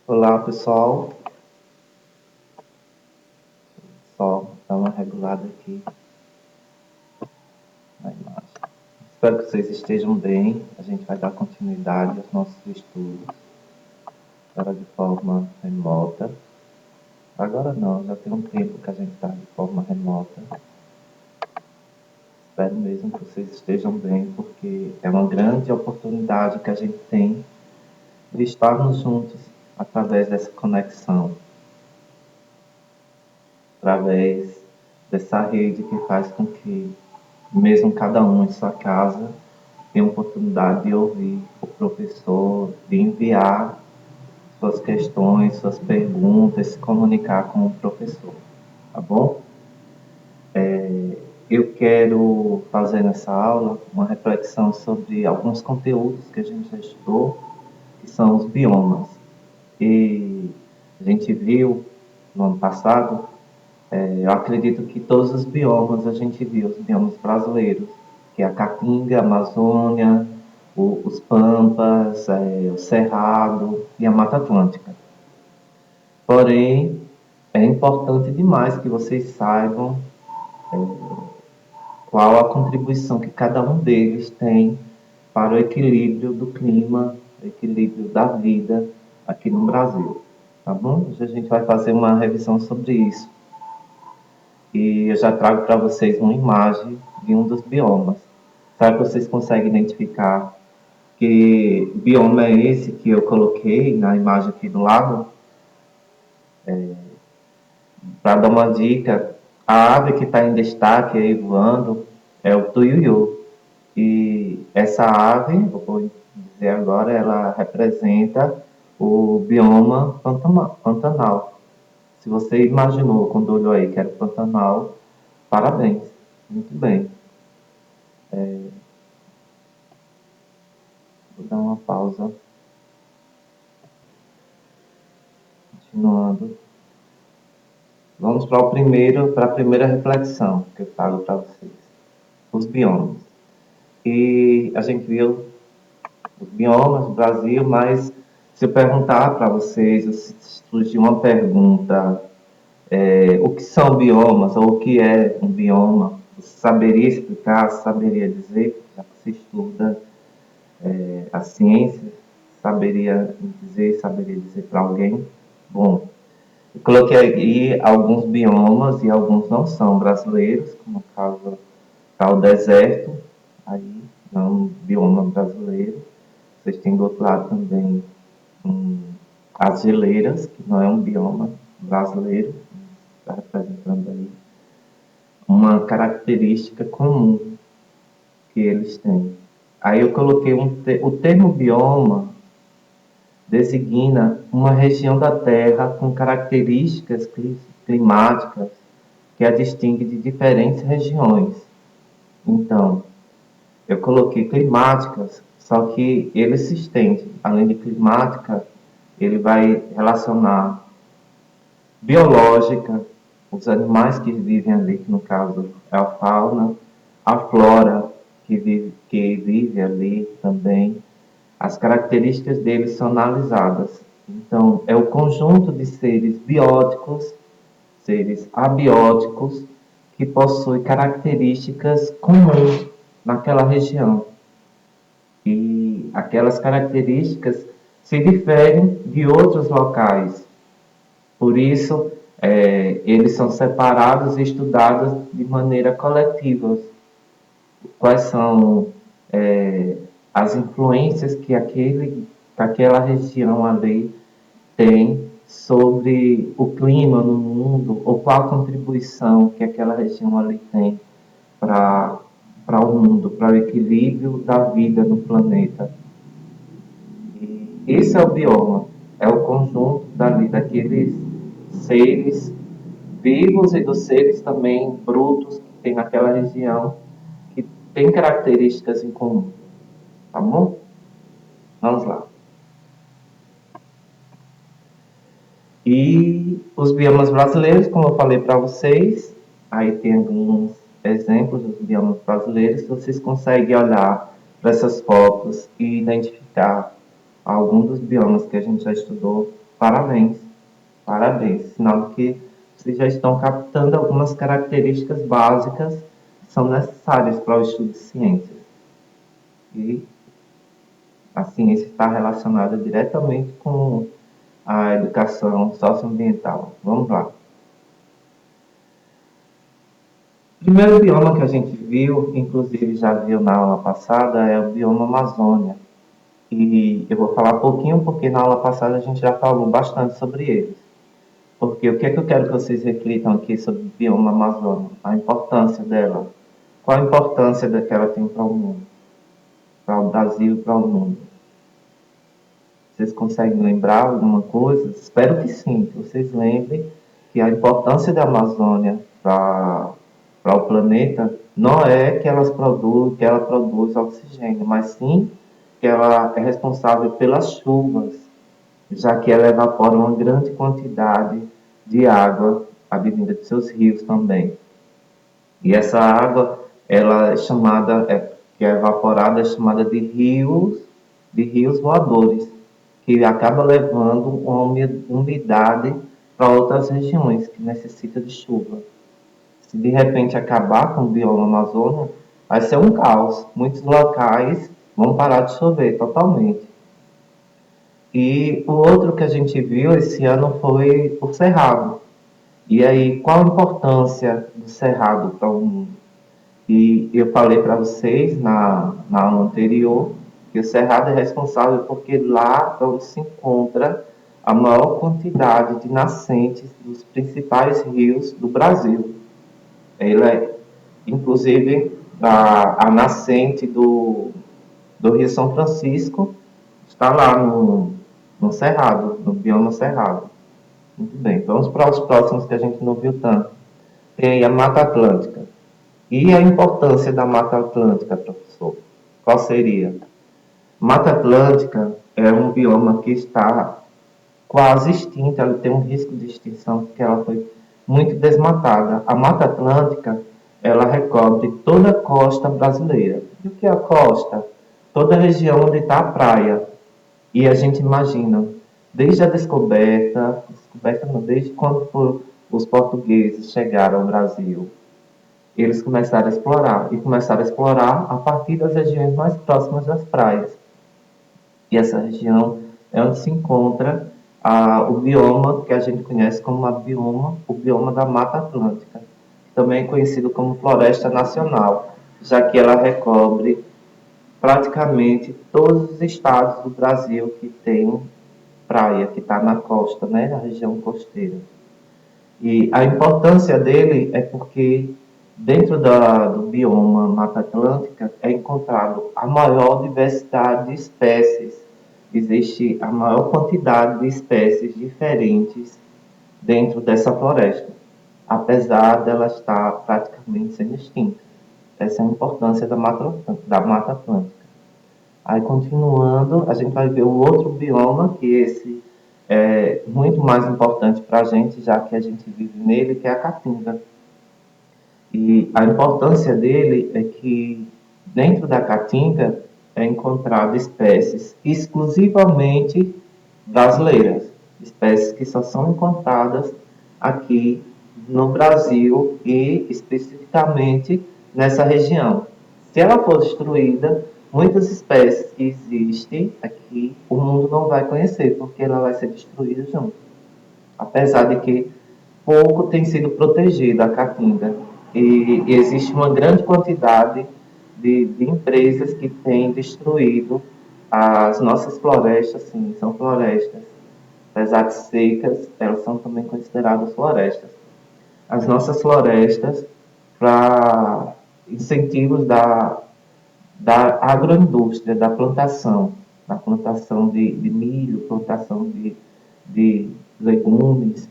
Olá pessoal, só dar uma regulada aqui na imagem. Espero que vocês estejam bem. A gente vai dar continuidade aos nossos estudos, agora de forma remota. Agora não, já tem um tempo que a gente está de forma remota. Espero mesmo que vocês estejam bem, porque é uma grande oportunidade que a gente tem de estarmos juntos através dessa conexão, através dessa rede que faz com que, mesmo cada um em sua casa, tenha a oportunidade de ouvir o professor, de enviar suas questões, suas perguntas, se comunicar com o professor, tá bom? Eu quero fazer nessa aula uma reflexão sobre alguns conteúdos que a gente já estudou, que são os biomas. E a gente viu no ano passado, eu acredito que todos os biomas a gente viu, os biomas brasileiros, que é a Caatinga, a Amazônia, os Pampas, o Cerrado e a Mata Atlântica. Porém, é importante demais que vocês saibam qual a contribuição que cada um deles tem para o equilíbrio do clima, o equilíbrio da vida aqui no Brasil. Tá bom? Hoje a gente vai fazer uma revisão sobre isso. E eu já trago para vocês uma imagem de um dos biomas. Será que vocês conseguem identificar que bioma é esse que eu coloquei na imagem aqui do lado? Para dar uma dica, a ave que está em destaque aí voando é o tuiuiu. E essa ave, eu vou dizer agora, ela representa o bioma Pantanal. Se você imaginou quando olhou aí que era o Pantanal, parabéns, muito bem. Vou dar uma pausa, continuando. Vamos para a primeira reflexão que eu falo para vocês. Os biomas. E a gente viu os biomas do Brasil, mas se eu perguntar para vocês, se surgir uma pergunta, o que são biomas ou o que é um bioma, você saberia explicar, saberia dizer, já que você estuda a ciência, saberia dizer para alguém? Bom, eu coloquei aqui alguns biomas e alguns não são brasileiros, como no caso está o deserto, aí é um bioma brasileiro. Vocês têm do outro lado também as geleiras, que não é um bioma brasileiro, está representando aí uma característica comum que eles têm. Aí eu coloquei o termo bioma designa uma região da Terra com características climáticas que a distingue de diferentes regiões. Então, eu coloquei climáticas, só que ele se estende. Além de climática, ele vai relacionar biológica, os animais que vivem ali, que no caso é a fauna, a flora que vive ali também, as características deles são analisadas. Então, é o conjunto de seres bióticos, seres abióticos, que possuem características comuns naquela região. E aquelas características se diferem de outros locais. Por isso, eles são separados e estudados de maneira coletiva. Quais são as influências que aquela região ali tem sobre o clima no mundo, ou qual a contribuição que aquela região ali tem para o mundo, para o equilíbrio da vida no planeta. E esse é o bioma, é o conjunto daqueles seres vivos e dos seres também brutos que tem naquela região, que tem características em comum. Tá bom? Vamos lá. E os biomas brasileiros, como eu falei para vocês, aí tem alguns exemplos dos biomas brasileiros, vocês conseguem olhar para essas fotos e identificar algum dos biomas que a gente já estudou Parabéns, parabéns. Sinal de que vocês já estão captando algumas características básicas que são necessárias para o estudo de ciências. E a ciência está relacionada diretamente com a educação socioambiental. Vamos lá. O primeiro bioma que a gente viu, inclusive já viu na aula passada, é o bioma Amazônia. E eu vou falar pouquinho porque na aula passada a gente já falou bastante sobre eles. Porque o que é que eu quero que vocês reflitam aqui sobre o bioma Amazônia? A importância dela. Qual a importância que ela tem para o mundo? Para o Brasil e para o mundo? Vocês conseguem lembrar alguma coisa? Espero que sim, que vocês lembrem que a importância da Amazônia para o planeta não é que que ela produz oxigênio, mas sim que ela é responsável pelas chuvas, já que ela evapora uma grande quantidade de água advinda de seus rios também. E essa água, ela é chamada, que é evaporada, é chamada de rios voadores, que acaba levando uma umidade para outras regiões que necessitam de chuva. Se de repente acabar com o bioma Amazônia, vai ser um caos. Muitos locais vão parar de chover totalmente. E o outro que a gente viu esse ano foi o Cerrado. E aí, qual a importância do Cerrado para o mundo? E eu falei para vocês na aula anterior que o Cerrado é responsável porque lá é onde se encontra a maior quantidade de nascentes dos principais rios do Brasil. Ele é, inclusive, a nascente do Rio São Francisco está lá no Cerrado, no bioma Cerrado. Muito bem, vamos para os próximos que a gente não viu tanto. Tem a Mata Atlântica. E a importância da Mata Atlântica, professor? Qual seria? Mata Atlântica é um bioma que está quase extinta, ela tem um risco de extinção porque ela foi muito desmatada. A Mata Atlântica, ela recobre toda a costa brasileira. E o que é a costa? Toda a região onde está a praia. E a gente imagina, desde a descoberta não, desde quando os portugueses chegaram ao Brasil, eles começaram a explorar, e começaram a explorar a partir das regiões mais próximas das praias. E essa região é onde se encontra o bioma que a gente conhece como o bioma da Mata Atlântica, também conhecido como Floresta Nacional, já que ela recobre praticamente todos os estados do Brasil que tem praia, que está na costa, né, na região costeira. E a importância dele é porque dentro do bioma Mata Atlântica é encontrado a maior diversidade de espécies. Existe a maior quantidade de espécies diferentes dentro dessa floresta, apesar dela estar praticamente sendo extinta. Essa é a importância da Mata Atlântica. Aí, continuando, a gente vai ver o outro bioma, que esse é muito mais importante para a gente, já que a gente vive nele, que é a Caatinga. E a importância dele é que dentro da Caatinga é encontrado espécies exclusivamente brasileiras, espécies que só são encontradas aqui no Brasil e especificamente nessa região. Se ela for destruída, muitas espécies que existem aqui, o mundo não vai conhecer, porque ela vai ser destruída junto. Apesar de que pouco tem sido protegido a Caatinga. E existe uma grande quantidade de empresas que têm destruído as nossas florestas, sim, são florestas. Apesar de secas, elas são também consideradas florestas. As nossas florestas para incentivos da agroindústria, da plantação de milho, plantação de legumes,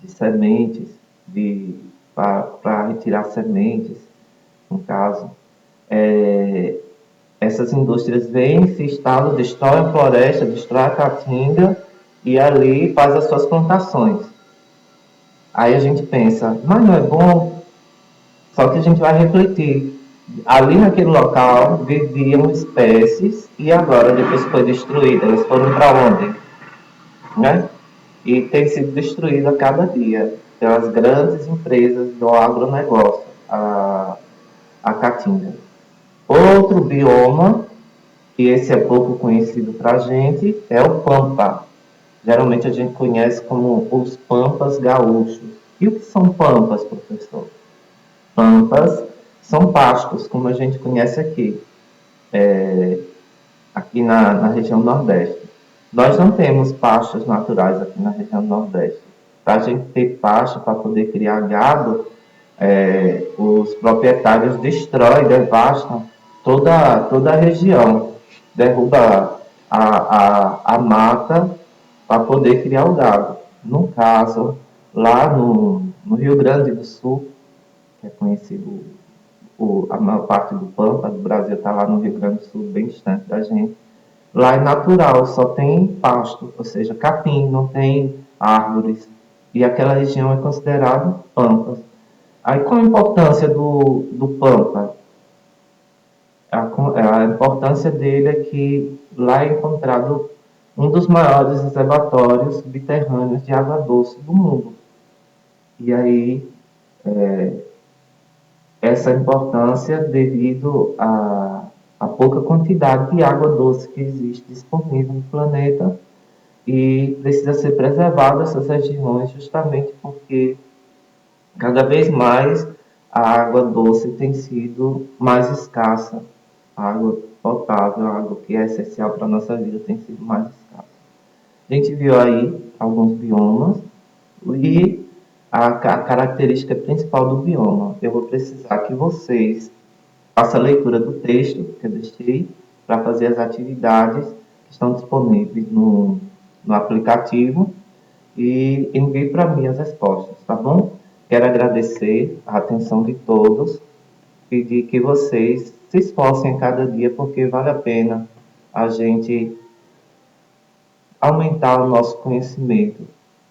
de sementes, para retirar sementes, no caso. Essas indústrias vêm, se instalam, destroem a floresta, destroem a caatinga e ali faz as suas plantações. Aí a gente pensa, mas não é bom? Só que a gente vai refletir. Ali naquele local viviam espécies e agora, depois que foi destruída, elas foram para onde? né? E tem sido destruído a cada dia pelas grandes empresas do agronegócio, a caatinga. Outro bioma, que esse é pouco conhecido para a gente, é o pampa. Geralmente a gente conhece como os pampas gaúchos. E o que são pampas, professor? Pampas são pastos, como a gente conhece aqui, aqui na região Nordeste. Nós não temos pastos naturais aqui na região Nordeste. Para a gente ter pasto, para poder criar gado, os proprietários destroem, devastam toda a região, derruba a mata para poder criar o gado. No caso, lá no Rio Grande do Sul, que é conhecido a maior parte do Pampa do Brasil está lá no Rio Grande do Sul, bem distante da gente. Lá é natural, só tem pasto, ou seja, capim, não tem árvores. E aquela região é considerada pampas. Aí qual a importância do pampa? A importância dele é que lá é encontrado um dos maiores reservatórios subterrâneos de água doce do mundo. E aí, essa importância devido à pouca quantidade de água doce que existe disponível no planeta e precisa ser preservada essas regiões justamente porque cada vez mais a água doce tem sido mais escassa, a água potável, a água que é essencial para a nossa vida tem sido mais escassa. A gente viu aí alguns biomas e a característica principal do bioma. Eu vou precisar que vocês façam a leitura do texto que eu deixei para fazer as atividades que estão disponíveis no aplicativo e envie para mim as respostas, tá bom? Quero agradecer a atenção de todos, pedir que vocês se esforcem a cada dia, porque vale a pena a gente aumentar o nosso conhecimento.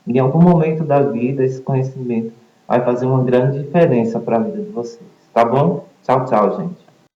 Em algum momento da vida, esse conhecimento vai fazer uma grande diferença para a vida de vocês, tá bom? Tchau, tchau, gente.